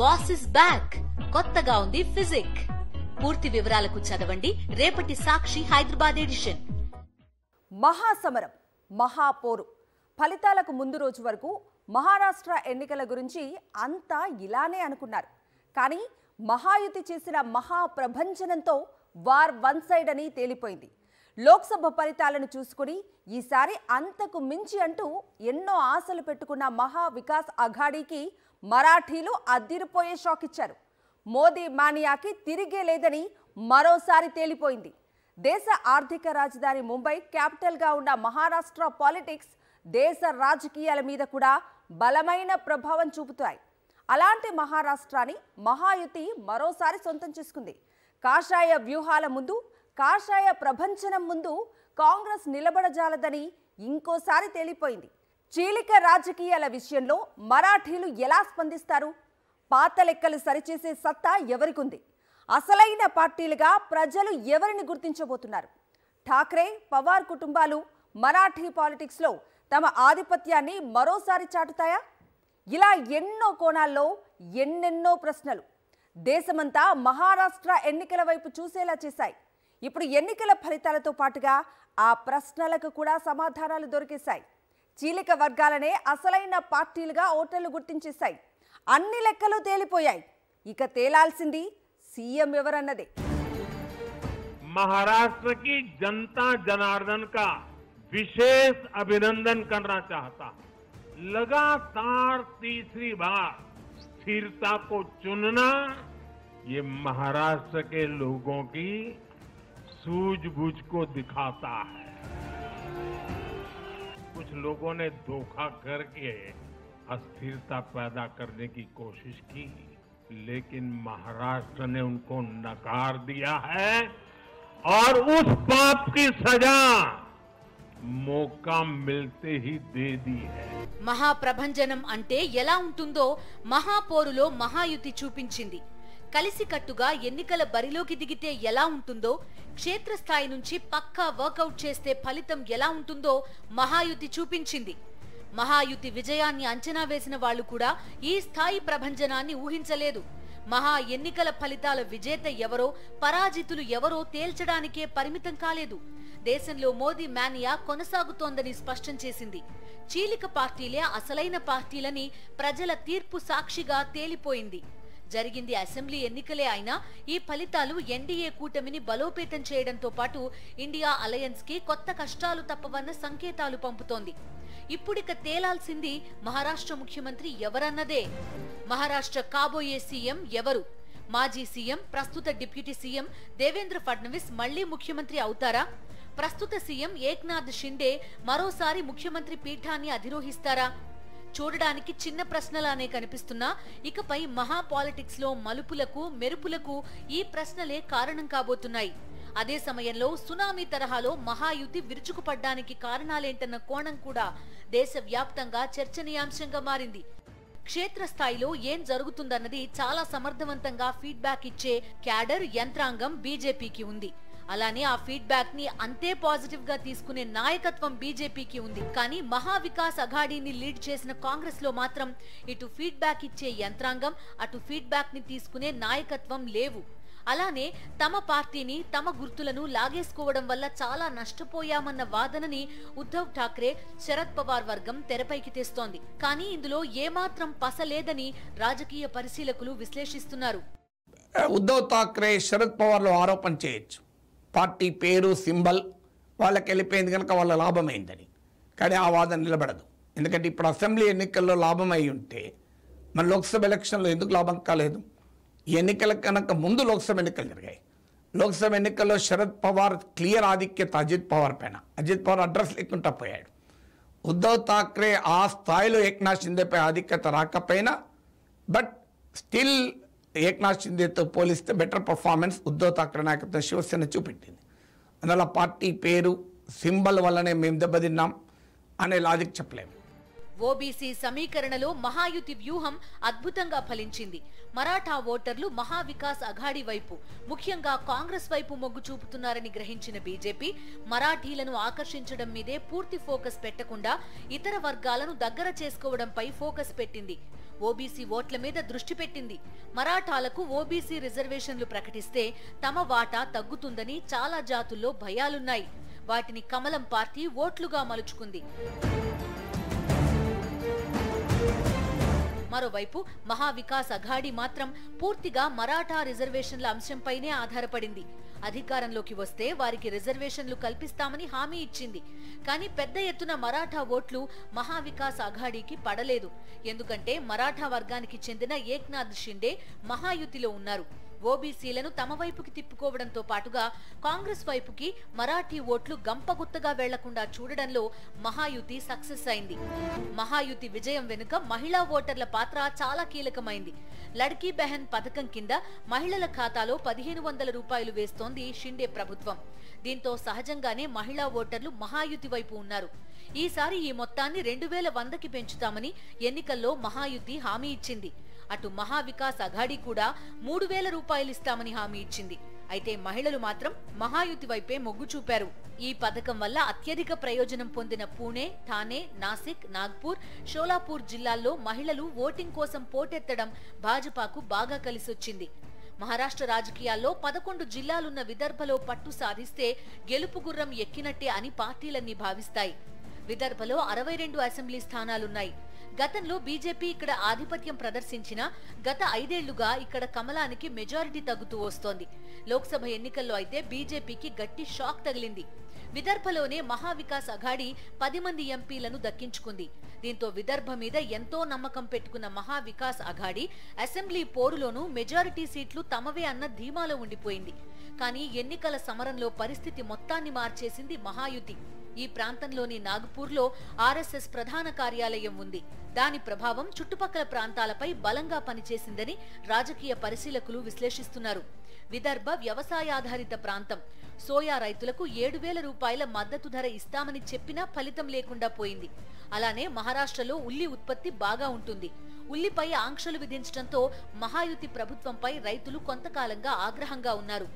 Boss is back. కొత్తగా ఉంది physique. పూర్తి వివరాలకు చదవండి రేపటి సాక్షి హైదరాబాద్ ఎడిషన్. మహాసమరం, మహాపోరు. ఫలితాలకు ముందు రోజు వరకు మహారాష్ట్ర ఎన్నికల గురించి అంతా ఇలానే అనుకున్నారు. కానీ మహాయుతి చేసిన మహాప్రభంజనంతో వార్ వన్ సైడ్ అని తేలిపోయింది. లోక్సభ ఫలితాలను చూసుకుని ఈసారి అంతకు మించి అంటూ ఎన్నో ఆశలు పెట్టుకున్న మహా వికాస్ అఘాడీకి మరాఠీలు అద్దిరిపోయే షాక్ ఇచ్చారు. మోదీ మానియాకి తిరిగే లేదని మరోసారి తేలిపోయింది. దేశ ఆర్థిక రాజధాని ముంబై క్యాపిటల్గా ఉన్న మహారాష్ట్ర పాలిటిక్స్ దేశ రాజకీయాల మీద కూడా బలమైన ప్రభావం చూపుతాయి. అలాంటి మహారాష్ట్రాన్ని మహాయుతి మరోసారి సొంతం చేసుకుంది. కాషాయ వ్యూహాల ముందు, కాషాయ ప్రభంజనం ముందు కాంగ్రెస్ నిలబడజాలదని ఇంకోసారి తేలిపోయింది. చీలిక రాజకీయాల విషయంలో మరాఠీలు ఎలా స్పందిస్తారు? పాత లెక్కలు సరిచేసే సత్తా ఎవరికుంది? అసలైన పార్టీలుగా ప్రజలు ఎవరిని గుర్తించబోతున్నారు? ఠాక్రే, పవార్ కుటుంబాలు మరాఠీ పాలిటిక్స్లో తమ ఆధిపత్యాన్ని మరోసారి చాటుతాయా? ఇలా ఎన్నో కోణాల్లో ఎన్నెన్నో ప్రశ్నలు దేశమంతా మహారాష్ట్ర ఎన్నికల వైపు చూసేలా చేశాయి. ఇప్పుడు ఎన్నికల ఫలితాలతో పాటుగా ఆ ప్రశ్నలకు కూడా సమాధానాలు దొరికేశాయి. చీలిక వర్గాలనే అసలైన పార్టీలుగా ఓటర్లు గుర్తించేశాయి. అన్ని లెక్కలు తేలిపోయాయి. ఇక తేలాల్సింది సీఎం ఎవరన్నదే. महाराष्ट्र की जनता जनार्दन का विशेष अभिनंदन करना चाहता हूं. लगातार तीसरी बार स्थिरता को चुनना ये महाराष्ट्र के लोगों की सूझबूझ को दिखाता है. कुछ लोगों ने धोखा करके अस्थिरता पैदा करने की कोशिश की, लेकिन महाराष्ट्र ने उनको नकार दिया है और उस पाप की सजा मौका मिलते ही दे दी है. మహాప్రభంజనం అంటే ఎలా ఉంటుందో మహాపోరులో మహాయుతి చూపించింది. కలిసికట్టుగా ఎన్నికల బరిలోకి దిగితే ఎలా ఉంటుందో, క్షేత్రస్థాయి నుంచి పక్కా వర్కౌట్ చేస్తే ఫలితం ఎలా ఉంటుందో మహాయుతి చూపించింది. మహాయుతి విజయాన్ని అంచనా వేసిన వాళ్లు కూడా ఈ స్థాయి ప్రభంజనాన్ని ఊహించలేదు. మహా ఎన్నికల ఫలితాల విజేత ఎవరో, పరాజితులు ఎవరో తేల్చడానికే పరిమితం కాలేదు. దేశంలో మోదీ మానియా కొనసాగుతోందని స్పష్టం చేసింది. చీలిక పార్టీలే అసలైన పార్టీలని ప్రజల తీర్పు సాక్షిగా తేలిపోయింది. జరిగింది అసెంబ్లీ ఎన్నికలే అయినా ఈ ఫలితాలు ఎన్డీఏ కూటమిని బలోపేతం చేయడంతో పాటు ఇండియా అలయన్స్ కి కొత్త కష్టాలు తప్పవన్న సంకేతాలు పంపుతోంది. ఇప్పుడిక తేలాల్సింది మహారాష్ట్ర ముఖ్యమంత్రి ఎవరన్నదే. మహారాష్ట్ర కాబోయే సీఎం ఎవరు? మాజీ సీఎం, ప్రస్తుత డిప్యూటీ సీఎం దేవేంద్ర ఫడ్నవీస్ మళ్లీ ముఖ్యమంత్రి అవుతారా? ప్రస్తుత సీఎం ఏక్నాథ్ షిండే మరోసారి ముఖ్యమంత్రి పీఠాన్ని అధిరోహిస్తారా? చూడడానికి చిన్న ప్రశ్నలానే కనిపిస్తున్నా ఇకపై మహా పాలిటిక్స్ లో మలుపులకు, మెరుపులకు ఈ ప్రశ్నలే కారణం కాబోతున్నాయి. అదే సమయంలో సునామీ తరహాలో మహాయుతి విరుచుకుపడ్డానికి కారణాలేంటన్న కోణం కూడా దేశవ్యాప్తంగా చర్చనీయాంశంగా మారింది. క్షేత్రస్థాయిలో ఏం జరుగుతుందన్నది చాలా సమర్థవంతంగా ఫీడ్బ్యాక్ ఇచ్చే క్యాడర్ యంత్రాంగం బీజేపీకి ఉంది. అలానే ఆ ఫీడ్బ్యాక్ ని అంతే పాజిటివ్ గా తీసుకునే నాయకత్వం బీజేపీకి ఉంది. కానీ మహా వికాస్ అఘాడీని లీడ్ చేసిన కాంగ్రెస్ లో మాత్రం ఇటు ఫీడ్బ్యాక్ ఇచ్చే యంత్రాంగం, అటు ఫీడ్బ్యాక్ ని తీసుకునే నాయకత్వం లేవు. అలానే తమ పార్టీని, తమ గుర్తులను లాగేసుకోవడం వల్ల చాలా నష్టపోయామన్న వాదనని ఉద్ధవ్ ఠాక్రే, శరద్ పవార్ వర్గం తెరపైకి తెస్తోంది. కానీ ఇందులో ఏమాత్రం పసలేదని రాజకీయ పరిశీలకులు విశ్లేషిస్తున్నారు. ఉద్ధవ్ ఠాక్రే, శరద్ పవార్లో ఆరోపణ చేయొచ్చు, పార్టీ పేరు, సింబల్ వాళ్ళకి వెళ్ళిపోయింది కనుక వాళ్ళ లాభమైందని. కానీ ఆ వాదన నిలబడదు. ఎందుకంటే ఇప్పుడు అసెంబ్లీ ఎన్నికల్లో లాభం అయి ఉంటే మన లోక్సభ ఎలక్షన్లో ఎందుకు లాభం కాలేదు? ఈ ఎన్నికల కనుక ముందు లోక్సభ ఎన్నికలు జరిగాయి. లోక్సభ ఎన్నికల్లో శరద్ పవార్ క్లియర్ ఆధిక్యత అజిత్ పవార్ పైన. అజిత్ పవార్ అడ్రస్ లేకుండా పోయాడు. ఉద్ధవ్ ఠాక్రే ఆ స్థాయిలో ఏక్నాథ్ షిందేపై ఆధిక్యత రాకపోయినా, బట్ స్టిల్ ఏక్నాథ్ షిందేతో పోలిస్తే బెటర్ పర్ఫార్మెన్స్ ఉద్ధవ్ ఠాక్రే నాయకత్వం శివసేన చూపెట్టింది. అందువల్ల పార్టీ పేరు, సింబల్ వల్లనే మేము దెబ్బతిన్నాం అనే లాజిక్ చెప్పలేము. ఓబీసీ సమీకరణలో మహాయుతి వ్యూహం అద్భుతంగా ఫలించింది. మరాఠా ఓటర్లు మహావికాస్ అఘాడీ వైపు, ముఖ్యంగా కాంగ్రెస్ వైపు మొగ్గు చూపుతున్నారని గ్రహించిన బీజేపీ మరాఠీలను ఆకర్షించడం మీదే పూర్తి ఫోకస్ పెట్టకుండా ఇతర వర్గాలను దగ్గర చేసుకోవడంపై ఫోకస్ పెట్టింది. ఓబీసీ ఓట్ల మీద దృష్టి పెట్టింది. మరాఠాలకు ఓబీసీ రిజర్వేషన్లు ప్రకటిస్తే తమ వాటా తగ్గుతుందని చాలా జాతుల్లో భయాలున్నాయి. వాటిని కమలం పార్టీ ఓట్లుగా మలుచుకుంది. మరోవైపు మహావికాస్ అఘాడీ మాత్రం పూర్తిగా మరాఠా రిజర్వేషన్ల అంశంపైనే ఆధారపడింది. అధికారంలోకి వస్తే వారికి రిజర్వేషన్లు కల్పిస్తామని హామీ ఇచ్చింది. కానీ పెద్ద ఎత్తున మరాఠా ఓట్లు మహావికాస్ అఘాడీకి పడలేదు. ఎందుకంటే మరాఠా వర్గానికి చెందిన ఏక్నాథ్ షిండే మహాయుతిలో ఉన్నారు. ఓబీసీలను తమ వైపుకి తిప్పుకోవడంతో పాటుగా కాంగ్రెస్ వైపుకి మరాఠీ ఓట్లు గంపగుత్తగా వెళ్లకుండా చూడడంలో మహాయుతి సక్సెస్ అయింది. మహాయుతి విజయం వెనుక మహిళా ఓటర్ల పాత్ర చాలా కీలకమైంది. లడ్కీ బెహన్ పథకం కింద మహిళల ఖాతాలో 1500 రూపాయలు వేస్తోంది షిండే ప్రభుత్వం. దీంతో సహజంగానే మహిళా ఓటర్లు మహాయుతి వైపు ఉన్నారు. ఈసారి ఈ మొత్తాన్ని 2100కి పెంచుతామని ఎన్నికల్లో మహాయుతి హామీ ఇచ్చింది. అటు మహావికాస్ అఘాడీ కూడా 3000 రూపాయలు ఇస్తామని హామీ ఇచ్చింది. అయితే మహిళలు మాత్రం మహాయుతి వైపే మొగ్గు చూపారు. ఈ పథకం వల్ల అత్యధిక ప్రయోజనం పొందిన పూణే, ఠానే, నాసిక్, నాగ్పూర్, షోలాపూర్ జిల్లాల్లో మహిళలు ఓటింగ్ కోసం పోటెత్తడం భాజపాకు బాగా కలిసొచ్చింది. మహారాష్ట్ర రాజకీయాల్లో 11 జిల్లాలున్న విదర్భలో పట్టు సాధిస్తే గెలుపు గుర్రం ఎక్కినట్టే అని పార్టీలన్నీ భావిస్తాయి. విదర్భలో 62 అసెంబ్లీ స్థానాలున్నాయి. గతంలో బీజేపీ ఇక్కడ ఆధిపత్యం ప్రదర్శించినా గత 5 ఏళ్లుగా ఇక్కడ కమలానికి మెజారిటీ తగ్గుతూ వస్తోంది. లోక్సభ ఎన్నికల్లో అయితే బీజేపీకి గట్టి షాక్ తగిలింది. విదర్భలోనే మహావికాస్ అఘాడీ 10 మంది ఎంపీలను దక్కించుకుంది. దీంతో విదర్భ మీద ఎంతో నమ్మకం పెట్టుకున్న మహావికాస్ అఘాడీ అసెంబ్లీ పోరులోనూ మెజారిటీ సీట్లు తమవే అన్న ధీమాలో ఉండిపోయింది. కానీ ఎన్నికల సమరంలో పరిస్థితి మొత్తాన్ని మార్చేసింది మహాయుతి. ఈ ప్రాంతంలోని నాగపూర్లో ఆర్ఎస్ఎస్ ప్రధాన కార్యాలయం ఉంది. దాని ప్రభావం చుట్టుపక్కల ప్రాంతాలపై బలంగా పనిచేసిందని రాజకీయ పరిశీలకులు విశ్లేషిస్తున్నారు. విదర్భ వ్యవసాయాధారిత ప్రాంతం. సోయా రైతులకు 7000 రూపాయల మద్దతు ధర ఇస్తామని చెప్పినా ఫలితం లేకుండా పోయింది. అలానే మహారాష్ట్రలో ఉల్లి ఉత్పత్తి బాగా ఉంటుంది. ఉల్లిపై ఆంక్షలు విధించడంతో మహాయుతి ప్రభుత్వంపై రైతులు కొంతకాలంగా ఆగ్రహంగా ఉన్నారు.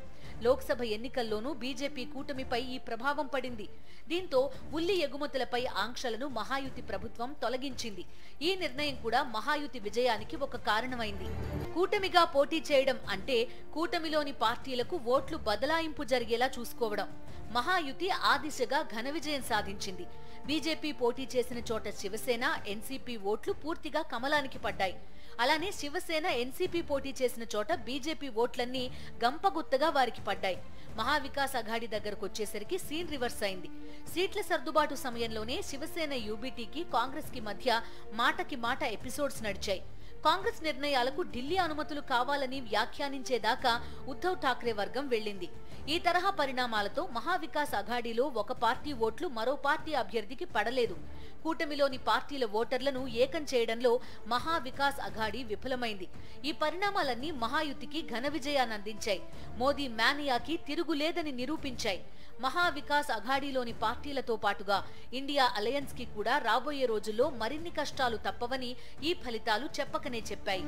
లోక్సభ ఎన్నికల్లోనూ బీజేపీ కూటమిపై ఈ ప్రభావం పడింది. దీంతో ఉల్లి ఎగుమతులపై ఆంక్షలను మహాయుతి ప్రభుత్వం తొలగించింది. ఈ నిర్ణయం కూడా మహాయుతి విజయానికి ఒక కారణమైంది. కూటమిగా పోటీ చేయడం అంటే కూటమిలోని పార్టీలకు ఓట్లు బదలాయింపు జరిగేలా చూసుకోవడం. మహాయుతి ఆ దిశగా ఘన విజయం సాధించింది. బీజేపీ పోటీ చేసిన చోట శివసేన, ఎన్సీపీ ఓట్లు పూర్తిగా కమలానికి పడ్డాయి. అలానే శివసేన, ఎన్సీపీ పోటీ చేసిన చోట బీజేపీ ఓట్లన్నీ గంపగుత్తగా వారికి పడ్డాయి. మహావికాస్ అఘాడీ దగ్గరకు వచ్చేసరికి సీన్ రివర్స్ అయింది. సీట్ల సర్దుబాటు సమయంలోనే శివసేన, యూబీటీకి కాంగ్రెస్ కి మధ్య మాటకి మాట ఎపిసోడ్స్ నడిచాయి. కాంగ్రెస్ నిర్ణయాలకు ఢిల్లీ అనుమతులు కావాలని వ్యాఖ్యానించేదాకా ఉద్ధవ్ ఠాక్రే వర్గం వెళ్లింది. ఈ తరహా పరిణామాలతో మహావికాస్ అఘాడీలో ఒక పార్టీ ఓట్లు మరో పార్టీ అభ్యర్థికి పడలేదు. కూటమిలోని పార్టీల ఓటర్లను ఏకం చేయడంలో మహావికాస్ అఘాడీ విఫలమైంది. ఈ పరిణామాలన్నీ మహాయుతికి ఘన విజయాన్ని అందించాయి. మోదీ మేనియాకి తిరుగులేదని నిరూపించాయి. మహావికాస్ అఘాడీలోని పార్టీలతో పాటుగా ఇండియా అలయన్స్ కి కూడా రాబోయే రోజుల్లో మరిన్ని కష్టాలు తప్పవని ఈ ఫలితాలు చెప్పకనే చెప్పాయి.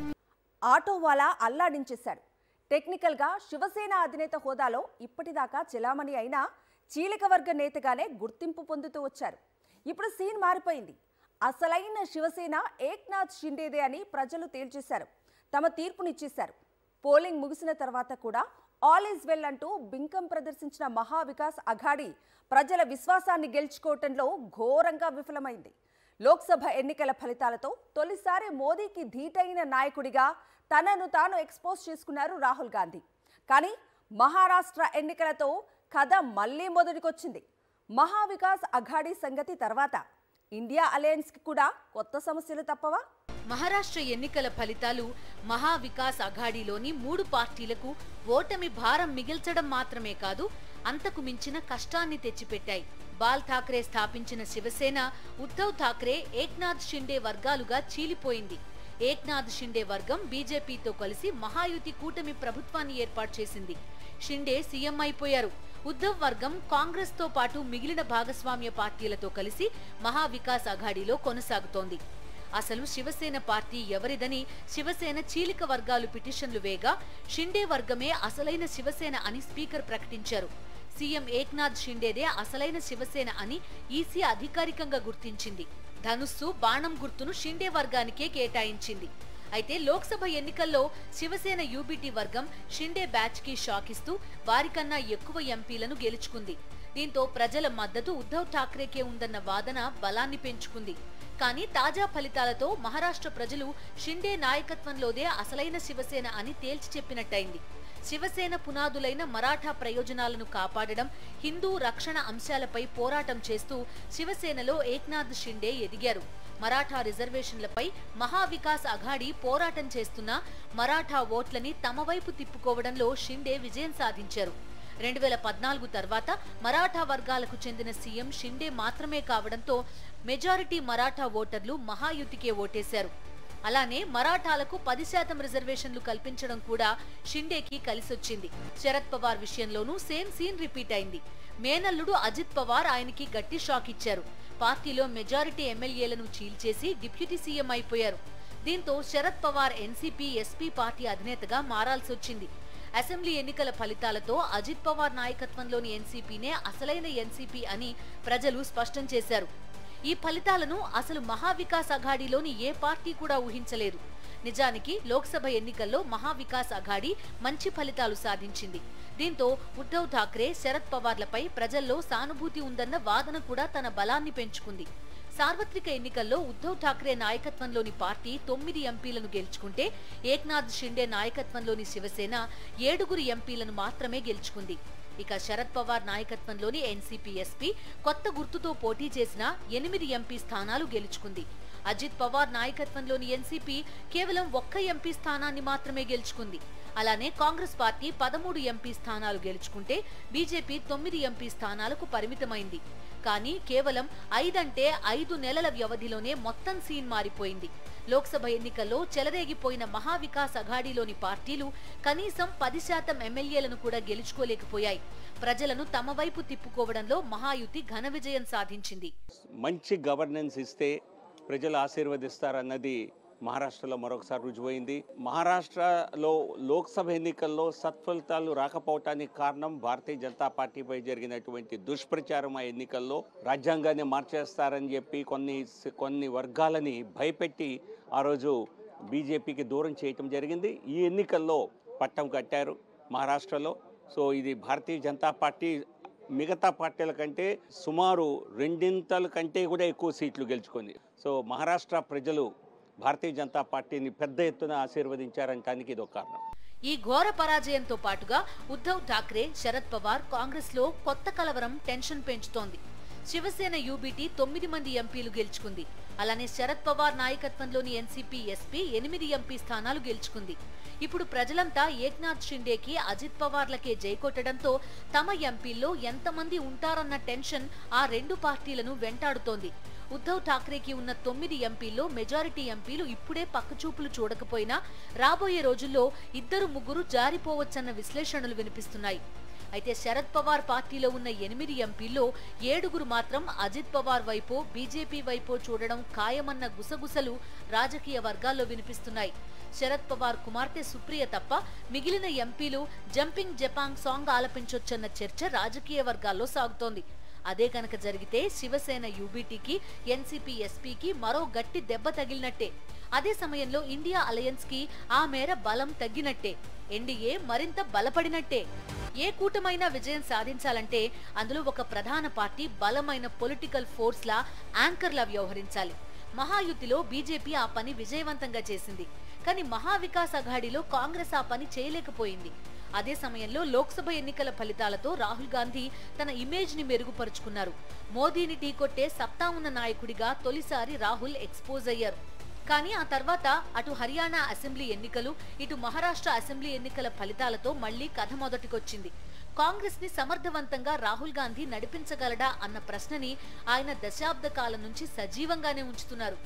ఆటోవాలా అల్లాడించేశాడు. టెక్నికల్ గా శివసేన అధినేత హోదాలో ఇప్పటిదాకా చెలామణి అయినా చీలిక వర్గ నేతగానే గుర్తింపు పొందుతూ వచ్చారు. ఇప్పుడు సీన్ మారిపోయింది. అసలైన శివసేన ఏక్నాథ్ షిండేదే అని ప్రజలు తేల్చేశారు. తమ తీర్పునిచ్చేశారు. పోలింగ్ ముగిసిన తర్వాత కూడా ఆల్ ఈజ్ వెల్ అంటూ బింకం ప్రదర్శించిన మహావికాస్ అఘాడీ ప్రజల విశ్వాసాన్ని గెలుచుకోవటంలో ఘోరంగా విఫలమైంది. లోక్సభ ఎన్నికల ఫలితాలతో తొలిసారి మోదీకి ధీటైన నాయకుడిగా తనను తాను ఎక్స్పోజ్ చేసుకున్నారు రాహుల్ గాంధీ. కానీ మహారాష్ట్ర ఎన్నికలతో కథ మళ్లీ మొదటికొచ్చింది. మహావికాస్ అఘాడీ సంగతి తర్వాత ఇండియా అలయన్స్ కి కూడా కొత్త సమస్యలు తప్పవా? మహారాష్ట్ర ఎన్నికల ఫలితాలు మహావికాస్ అఘాడీలోని 3 పార్టీలకు ఓటమి భారం మిగిల్చడం మాత్రమే కాదు, అంతకు మించిన కష్టాన్ని తెచ్చిపెట్టాయి. బాల్ ఠాక్రే స్థాపించిన శివసేన, ఉద్ధవ్ ఠాక్రే, ఏక్నాథ్ షిండే వర్గాలుగా చీలిపోయింది. ఏక్నాథ్ షిండే వర్గం బీజేపీతో కలిసి మహాయుతి కూటమి ప్రభుత్వాన్ని ఏర్పాటు చేసింది. షిండే సీఎం అయిపోయారు. ఉద్ధవ్ వర్గం కాంగ్రెస్ తో పాటు మిగిలిన భాగస్వామ్య పార్టీలతో కలిసి మహావికాస్ అఘాడీలో కొనసాగుతోంది. అసలు శివసేన పార్టీ ఎవరిదని శివసేన చీలిక వర్గాలు పిటిషన్లు వేగా షిండే వర్గమే అసలైన శివసేన అని స్పీకర్ ప్రకటించారు. సీఎం ఏక్నాథ్ షిండేదే అసలైన శివసేన అని ఈసీ అధికారికంగా గుర్తించింది. ధనుస్సు, బాణం గుర్తును షిండే వర్గానికే కేటాయించింది. అయితే లోక్సభ ఎన్నికల్లో శివసేన యూబీటీ వర్గం షిండే బ్యాచ్ కి షాక్ ఇస్తూ వారికన్నా ఎక్కువ ఎంపీలను గెలుచుకుంది. దీంతో ప్రజల మద్దతు ఉద్ధవ్ ఠాక్రేకే ఉందన్న వాదన బలాన్ని పెంచుకుంది. కానీ తాజా ఫలితాలతో మహారాష్ట్ర ప్రజలు షిండే నాయకత్వంలోదే అసలైన శివసేన అని తేల్చి చెప్పినట్టయింది. శివసేన పునాదులైన మరాఠా ప్రయోజనాలను కాపాడడం, హిందూ రక్షణ అంశాలపై పోరాటం చేస్తూ శివసేనలో ఏక్నాథ్ షిండే ఎదిగారు. మరాఠా రిజర్వేషన్లపై మహావికాస్ అఘాడీ పోరాటం చేస్తున్న మరాఠా ఓట్లని తమ వైపు తిప్పుకోవడంలో షిండే విజయం సాధించారు. 2014 తర్వాత మరాఠా వర్గాలకు చెందిన సీఎం షిండే మాత్రమే కావడంతో మెజారిటీ మరాఠా ఓటర్లు మహాయుతికే ఓటేశారు. అలానే మరాఠాలకు 10% రిజర్వేషన్లు కల్పించడం కూడా షిండేకి కలిసొచ్చింది. శరద్ పవార్ విషయంలోనూ సేమ్ సీన్ రిపీట్ అయింది. మేనల్లుడు అజిత్ పవార్ ఆయనకి గట్టి షాక్ ఇచ్చారు. పార్టీలో మెజారిటీ ఎమ్మెల్యేలను చీల్చేసి డిప్యూటీ సీఎం అయిపోయారు. దీంతో Sharad Pawar NCP, SP party అధినేతగా మారాల్సొచ్చింది. అసెంబ్లీ ఎన్నికల ఫలితాలతో అజిత్ పవార్ నాయకత్వంలోని ఎన్సీపీనే అసలైన ఎన్సీపీ అని ప్రజలు స్పష్టం చేశారు. ఈ ఫలితాలను అసలు మహావికాస్ అఘాడీలోని ఏ పార్టీ కూడా ఊహించలేదు. నిజానికి లోక్సభ ఎన్నికల్లో మహావికాస్ అఘాడీ మంచి ఫలితాలు సాధించింది. దీంతో ఉద్ధవ్ ఠాక్రే, శరద్ పవార్లపై ప్రజల్లో సానుభూతి ఉందన్న వాదన కూడా తన బలాన్ని పెంచుకుంది. సార్వత్రిక ఎన్నికల్లో ఉద్ధవ్ ఠాక్రే నాయకత్వంలోని పార్టీ 9 ఎంపీలను గెలుచుకుంటే ఏక్నాథ్ షిండే నాయకత్వంలోని శివసేన 7 ఎంపీలను మాత్రమే గెలుచుకుంది. ఇక శరద్ పవార్ నాయకత్వంలోని ఎన్సీపీ, ఎస్పీ కొత్త గుర్తుతో పోటీ చేసిన 8 ఎంపీ స్థానాలు గెలుచుకుంది. అజిత్ పవార్ నాయకత్వంలోని ఎన్సీపీ కేవలం 1 ఎంపీ స్థానాన్ని మాత్రమే గెలుచుకుంది. అలానే కాంగ్రెస్ పార్టీ 13 ఎంపీ స్థానాలు గెలుచుకుంటే బీజేపీ 9 ఎంపీ స్థానాలకు పరిమితమైంది. కానీ కేవలం 5 అంటే 5 నెలల వ్యవధిలోనే మొత్తం సీన్ మారిపోయింది. లోక్సభ ఎన్నికల్లో చెలరేగిపోయిన మహావికాస్ అఘాడీలోని పార్టీలు కనీసం 10% ఎమ్మెల్యేలను కూడా గెలుచుకోలేకపోయాయి. ప్రజలను తమ వైపు తిప్పుకోవడంలో మహాయుతి ఘన విజయం సాధించింది. మంచి గవర్నెన్స్ ఇస్తే ప్రజలు ఆశీర్వదిస్తారన్నది మహారాష్ట్రలో మరొకసారి రుజువైంది. మహారాష్ట్రలో లోక్సభ ఎన్నికల్లో సత్ఫలితాలు రాకపోవటానికి కారణం భారతీయ జనతా పార్టీపై జరిగినటువంటి దుష్ప్రచారం. ఆ ఎన్నికల్లో రాజ్యాంగాన్ని మార్చేస్తారని చెప్పి కొన్ని వర్గాలని భయపెట్టి ఆ రోజు బీజేపీకి దూరం చేయటం జరిగింది. ఈ ఎన్నికల్లో పట్టం కట్టారు మహారాష్ట్రలో. సో ఇది భారతీయ జనతా పార్టీ మిగతా పార్టీల కంటే సుమారు 2 కంటే కూడా ఎక్కువ సీట్లు గెలుచుకుంది. సో మహారాష్ట్ర ప్రజలు భారతీయ జనతా పార్టీని పెద్ద ఎత్తున ఆశీర్వదించారనడానికి ఇది ఒక కారణం. ఈ ఘోర పరాజయంతో పాటుగా ఉద్ధవ్ ఠాక్రే, శరద్ పవార్ కాంగ్రెస్ లో కొత్త కలవరం టెన్షన్ పెంచుతోంది. శివసేన యూబీటీ 9 మంది ఎంపీలు గెలుచుకుంది. అలానే శరద్ పవార్ నాయకత్వంలోని ఎన్సీపీ, ఎస్పీ 8 ఎంపీ స్థానాలు గెలుచుకుంది. ఇప్పుడు ప్రజలంతా ఏక్నాథ్ షిండేకి, అజిత్ పవార్లకే జైకొట్టడంతో తమ ఎంపీల్లో ఎంతమంది ఉంటారన్న టెన్షన్ ఆ 2 పార్టీలను వెంటాడుతోంది. ఉద్ధవ్ ఠాక్రేకి ఉన్న 9 ఎంపీల్లో మెజారిటీ ఎంపీలు ఇప్పుడే పక్కచూపులు చూడకపోయినా రాబోయే రోజుల్లో 2-3 జారిపోవచ్చన్న విశ్లేషణలు వినిపిస్తున్నాయి. అయితే శరద్ పవార్ పార్టీలో ఉన్న 8 ఎంపీల్లో 7 మాత్రం అజిత్ పవార్ వైపు, బీజేపీ వైపు చూడడం ఖాయమన్న గుసగుసలు రాజకీయ వర్గాల్లో వినిపిస్తున్నాయి. శరద్ పవార్ కుమార్తె సుప్రియ తప్ప మిగిలిన ఎంపీలు జంపింగ్ జపాంగ్ సాంగ్ ఆలపించొచ్చన్న చర్చ రాజకీయ వర్గాల్లో సాగుతోంది. అదే కనుక జరిగితే శివసేన యూబీటీకి, ఎన్సీపీ, ఎస్పీకి మరో గట్టి దెబ్బ తగిలినట్టే. అదే సమయంలో ఇండియా అలయన్స్ కి ఆ మేర బలం తగ్గినట్టే. ఎన్డీఏ మరింత బలపడినట్టే. ఏ కూటమైనా విజయం సాధించాలంటే అందులో ఒక ప్రధాన పార్టీ బలమైన పొలిటికల్ ఫోర్స్ లా, యాంకర్ లా వ్యవహరించాలి. మహాయుతిలో బీజేపీ ఆ పని విజయవంతంగా చేసింది. కానీ మహావికాస్ అఘాడీలో కాంగ్రెస్ ఆ పని చేయలేకపోయింది. అదే సమయంలో లోక్సభ ఎన్నికల ఫలితాలతో రాహుల్ గాంధీ తన ఇమేజ్ ని మెరుగుపరుచుకున్నారు. మోదీని ఢీకొట్టే సత్తా ఉన్న నాయకుడిగా తొలిసారి రాహుల్ ఎక్స్పోజ్ అయ్యారు. కానీ ఆ తర్వాత అటు హర్యానా అసెంబ్లీ ఎన్నికలు, ఇటు మహారాష్ట్ర అసెంబ్లీ ఎన్నికల ఫలితాలతో మళ్లీ కథ మొదటికొచ్చింది. కాంగ్రెస్ ని సమర్థవంతంగా రాహుల్ గాంధీ నడిపించగలడా అన్న ప్రశ్నని ఆయన దశాబ్ద కాలం నుంచి సజీవంగానే ఉంచుతున్నారు.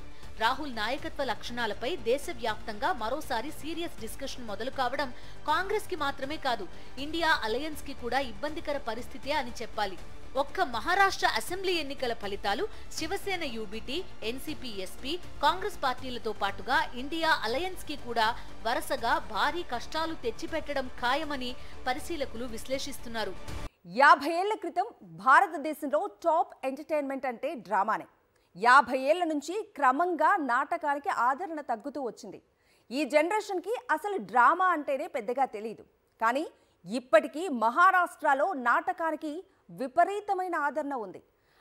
రాహుల్ నాయకత్వ లక్షణాలపై దేశవ్యాప్తంగా మరోసారి సీరియస్ డిస్కషన్ మొదలు కావడం కాంగ్రెస్ కి మాత్రమే కాదు, ఇండియా అలయన్స్ కి కూడా ఇబ్బందికర పరిస్థితే అని చెప్పాలి. ఒక్క మహారాష్ట్ర అసెంబ్లీ ఎన్నికల ఫలితాలు Shiv Sena UBT, NCP, SP, Congress పార్టీలతో పాటుగా ఇండియా అలయన్స్ కి కూడా వరుసగా భారీ కష్టాలు తెచ్చిపెట్టడం ఖాయమని పరిశీలకులు విశ్లేషిస్తున్నారు. 50 ఏళ్ల క్రితం భారతదేశంలో టాప్ ఎంటర్టైన్మెంట్ అంటే డ్రామానే. 50 ఏళ్ల నుంచి క్రమంగా నాటకానికి ఆదరణ తగ్గుతూ వచ్చింది. ఈ జనరేషన్కి అసలు డ్రామా అంటేనే పెద్దగా తెలియదు. కానీ ఇప్పటికీ మహారాష్ట్రలో నాటకానికి విపరీతమైన ఆదరణ ఉంది.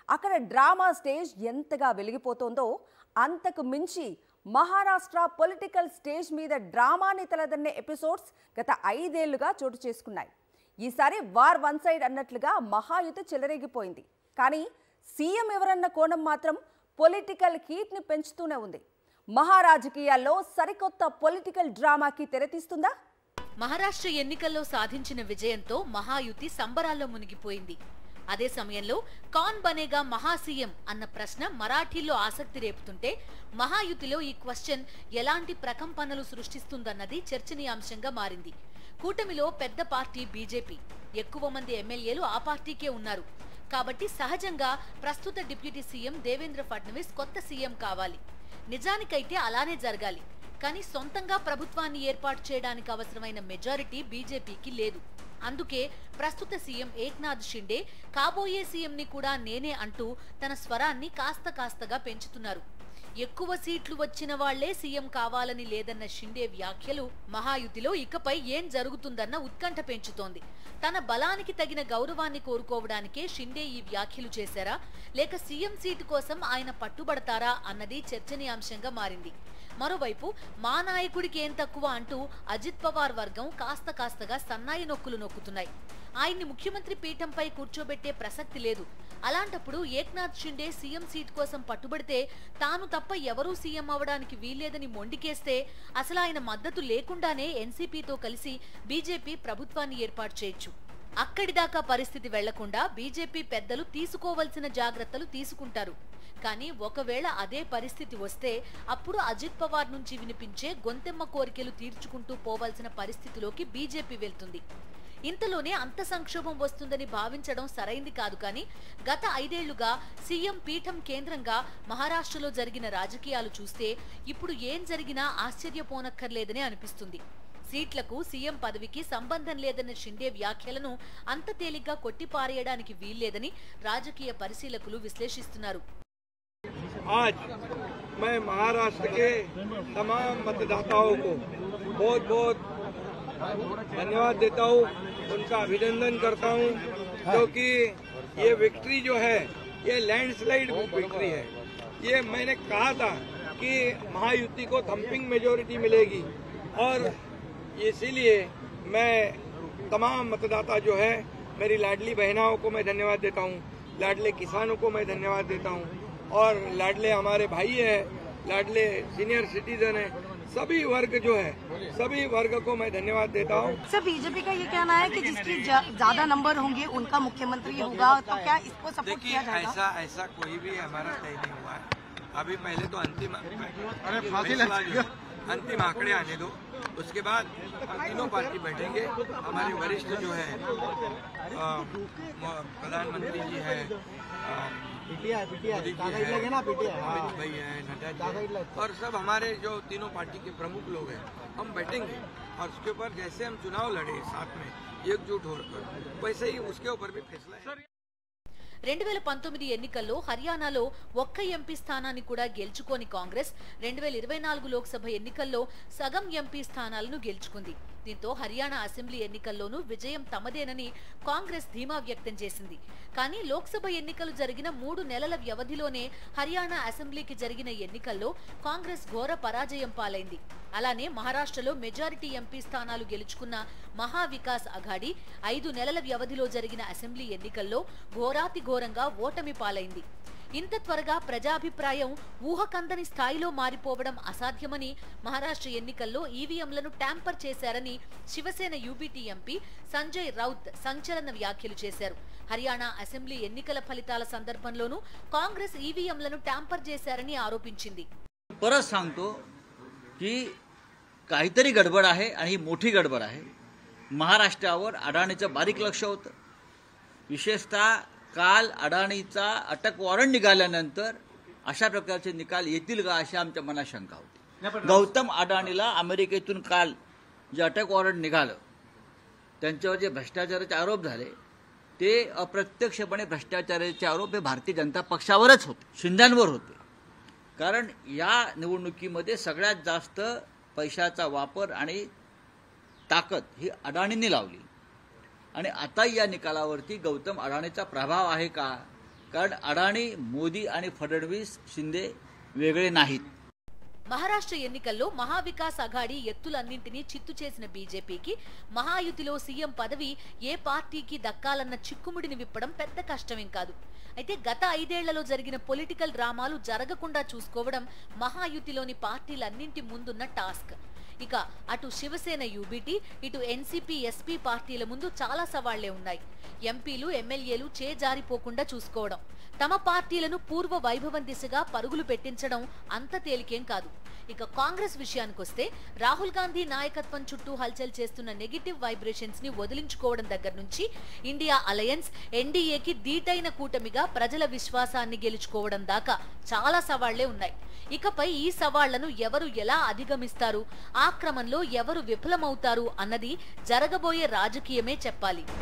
అక్కడ డ్రామా స్టేజ్ ఎంతగా వెలిగిపోతుందో అంతకు మించి మహారాష్ట్ర పొలిటికల్ స్టేజ్ మీద డ్రామాని తలదన్నే ఎపిసోడ్స్ గత 5 ఏళ్లుగా చోటు చేసుకున్నాయి. ఈసారి వార్ వన్ సైడ్ అన్నట్లుగా మహాయుతి చెలరేగిపోయింది. కానీ సీఎం ఎవరన్న కోణం మాత్రం పొలిటికల్ హీట్ని పెంచుతూనే ఉంది. మహారాజకీయాల్లో సరికొత్త పొలిటికల్ డ్రామాకి తెరతీస్తుందా? మహారాష్ట్ర ఎన్నికల్లో సాధించిన విజయంతో మహాయుతి సంబరాల్లో మునిగిపోయింది. అదే సమయంలో కాన్ బనేగా మహా సీఎం అన్న ప్రశ్న మరాఠీలో ఆసక్తి రేపుతుంటే మహాయుతిలో ఈ క్వశ్చన్ ఎలాంటి ప్రకంపనలు సృష్టిస్తుందన్నది చర్చనీయాంశంగా మారింది. కూటమిలో పెద్ద పార్టీ బీజేపీ, ఎక్కువ మంది ఎమ్మెల్యేలు ఆ పార్టీకే ఉన్నారు. కాబట్టి సహజంగా ప్రస్తుత డిప్యూటీ సీఎం దేవేంద్ర ఫడ్నవీస్ కొత్త సీఎం కావాలి. నిజానికైతే అలానే జరగాలి. కానీ సొంతంగా ప్రభుత్వాన్ని ఏర్పాటు చేయడానికి అవసరమైన మెజారిటీ బీజేపీకి లేదు. అందుకే ప్రస్తుత సీఎం ఏక్నాథ్ షిండే కాబోయే సీఎంని కూడా నేనే అంటూ తన స్వరాన్ని కాస్తగా పెంచుతున్నారు. ఎక్కువ సీట్లు వచ్చిన వాళ్లే సీఎం కావాలని లేదన్న షిండే వ్యాఖ్యలు మహాయుతిలో ఇకపై ఏం జరుగుతుందన్న ఉత్కంఠ పెంచుతోంది. తన బలానికి తగిన గౌరవాన్ని కోరుకోవడానికే షిండే ఈ వ్యాఖ్యలు చేశారా, లేక సీఎం సీటు కోసం ఆయన పట్టుబడతారా అన్నది చర్చనీయాంశంగా మారింది. మరోవైపు మా నాయకుడికి ఏం తక్కువ అంటూ అజిత్ పవార్ వర్గం కాస్తగా సన్నాయి నొక్కులు నొక్కుతున్నాయి. ఆయన్ని ముఖ్యమంత్రి పీఠంపై కూర్చోబెట్టే ప్రసక్తి లేదు. అలాంటప్పుడు ఏక్నాథ్ షిండే సీఎం సీట్ కోసం పట్టుబడితే తాను తప్ప ఎవరూ సీఎం అవడానికి వీల్లేదని మొండికేస్తే అసలు ఆయన మద్దతు లేకుండానే ఎన్సీపీతో కలిసి బీజేపీ ప్రభుత్వాన్ని ఏర్పాటు చేయొచ్చు. అక్కడిదాకా పరిస్థితి వెళ్లకుండా బీజేపీ పెద్దలు తీసుకోవలసిన జాగ్రత్తలు తీసుకుంటారు. కానీ ఒకవేళ అదే పరిస్థితి వస్తే అప్పుడు అజిత్ పవార్ నుంచి వినిపించే గొంతెమ్మ కోరికలు తీర్చుకుంటూ పోవాల్సిన పరిస్థితిలోకి బీజేపీ వెళ్తుంది. ఇంతలోనే అంత సంక్షోభం వస్తుందని భావించడం సరైంది కాదు. కానీ గత 5 ఏళ్లుగా సీఎం పీఠం కేంద్రంగా మహారాష్ట్రలో జరిగిన రాజకీయాలు చూస్తే ఇప్పుడు ఏం జరిగినా ఆశ్చర్యపోనక్కర్లేదని అనిపిస్తుంది. సీట్లకు సీఎం పదవికి సంబంధం లేదన్న షిండే వ్యాఖ్యలను అంత తేలిగ్గా కొట్టిపారేయడానికి వీల్లేదని రాజకీయ పరిశీలకులు విశ్లేషిస్తున్నారు. आज मैं महाराष्ट्र के तमाम मतदाताओं को बहुत बहुत धन्यवाद देता हूँ, उनका अभिनंदन करता हूँ, क्योंकि ये विक्ट्री जो है ये लैंडस्लाइड विक्ट्री है। ये मैंने कहा था कि महायुति को थम्पिंग मेजोरिटी मिलेगी और इसीलिए मैं तमाम मतदाता जो है, मेरी लाडली बहनाओं को मैं धन्यवाद देता हूँ, लाडले किसानों को मैं धन्यवाद देता हूँ और लाडले हमारे भाई है, लाडले सीनियर सिटीजन है, सभी वर्ग जो है, सभी वर्ग को मैं धन्यवाद देता हूँ। सर, बीजेपी का ये कहना है कि जिसकी ज्यादा नंबर होंगे उनका मुख्यमंत्री होगा, तो क्या इसको सपोर्ट किया जाएगा? ऐसा कोई भी हमारा तय नहीं हुआ है। अभी पहले तो अंतिम आंकड़े आने दो, उसके बाद हम तीनों पार्टी बैठेंगे। हमारे वरिष्ठ जो है प्रधानमंत्री जी है, मोदी जी है, अमित भाई है, नड्डा जी है, और सब हमारे जो तीनों पार्टी के प्रमुख लोग हैं, हम बैठेंगे और उसके ऊपर जैसे हम चुनाव लड़े साथ में एकजुट होकर, वैसे ही उसके ऊपर भी फैसला है। 2019 ఎన్నికల్లో హర్యానాలో ఒక్క ఎంపీ స్థానాన్ని కూడా గెలుచుకోని కాంగ్రెస్ 2024 లోక్సభ ఎన్నికల్లో సగం ఎంపీ స్థానాలను గెలుచుకుంది. దీంతో హర్యానా అసెంబ్లీ ఎన్నికల్లోనూ విజయం తమదేనని కాంగ్రెస్ ధీమా వ్యక్తం చేసింది. కానీ లోక్సభ ఎన్నికలు జరిగిన 3 నెలల వ్యవధిలోనే హర్యానా అసెంబ్లీకి జరిగిన ఎన్నికల్లో కాంగ్రెస్ ఘోర పరాజయం పాలైంది. అలానే మహారాష్ట్రలో మెజారిటీ ఎంపీ స్థానాలు గెలుచుకున్న మహా వికాస్ అఘాడీ 5 నెలల వ్యవధిలో జరిగిన అసెంబ్లీ ఎన్నికల్లో ఘోరాతి ఘోరంగా ఓటమి పాలైంది. ఇంత త్వరగా ప్రజాభిప్రాయం ఊహకందని స్థాయిలో మారిపోవడం అసాధ్యమని, మహారాష్ట్ర ఎన్నికల్లో ఈవీఎంలను ట్యాంపర్ చేశారని శివసేన యూబీటీ ఎంపీ సంజయ్ రౌత్ సంచలన వ్యాఖ్యలు చేశారు. హర్యానా అసెంబ్లీ ఎన్నికల ఫలితాల సందర్భంలోనూ కాంగ్రెస్ ఈవీఎంలను ట్యాంపర్ చేశారని ఆరోపించింది. परत सांगतो की काहीतरी गडबड आहे आणि मोठी गडबड आहे. महाराष्ट्रावर अडाणीचं बारीक लक्ष होतं. विशेषतः काल अडाणीचा अटक वॉरंट निघाल्यानंतर अशा प्रकारचे निकाल येतील का अशी आमच्या मनात शंका होती. गौतम अडाणीला अमेरिकेतून काल जे अटक वॉरंट निघालं, त्यांच्यावर जे भ्रष्टाचाराचे आरोप झाले ते अप्रत्यक्षपणे भ्रष्टाचाराचे आरोप हे भारतीय जनता पक्षावरच होते, शिंद्यांवर होते. कारण या निवडणुकीमध्ये सगळ्यात जास्त पैशाचा वापर आणि ताकद ही अडाणींनी लावली आणि आता या निकालावरती गौतम अडाणीचा प्रभाव आहे का? कारण अडाणी, मोदी आणि फडणवीस, शिंदे वेगळे नाहीत. మహారాష్ట్ర ఎన్నికల్లో మహావికాస్ అఘాడీ ఎత్తులన్నింటినీ చిత్తు చేసిన బీజేపీకి మహాయుతిలో సీఎం పదవి ఏ పార్టీకి దక్కాలన్న చిక్కుముడిని విప్పడం పెద్ద కష్టమేం కాదు. అయితే గత 5 ఏళ్లలో జరిగిన పొలిటికల్ డ్రామాలు జరగకుండా చూసుకోవడం మహాయుతిలోని పార్టీలన్నింటి ముందున్న టాస్క్. ఇక అటు శివసేన యూబీటీ, ఇటు ఎన్సీపీ, ఎస్పీ పార్టీల ముందు చాలా సవాళ్లే ఉన్నాయి. ఎంపీలు, ఎమ్మెల్యేలు చేజారిపోకుండా చూసుకోవడం, తమ పార్టీలను పూర్వ వైభవం దిశగా పరుగులు పెట్టించడం అంత తేలికేం కాదు. ఇక కాంగ్రెస్ విషయానికొస్తే రాహుల్ గాంధీ నాయకత్వం చుట్టూ హల్చల్ చేస్తున్న నెగటివ్ వైబ్రేషన్స్ ని వదిలించుకోవడం దగ్గర నుంచి ఇండియా అలయన్స్, ఎన్డీఏకి దీటైన కూటమిగా ప్రజల విశ్వాసాన్ని గెలుచుకోవడం దాకా చాలా సవాళ్లే ఉన్నాయి. ఇకపై ఈ సవాళ్లను ఎవరు ఎలా అధిగమిస్తారు, ఆ క్రమంలో ఎవరు విఫలమవుతారు అన్నది జరగబోయే రాజకీయమే చెప్పాలి.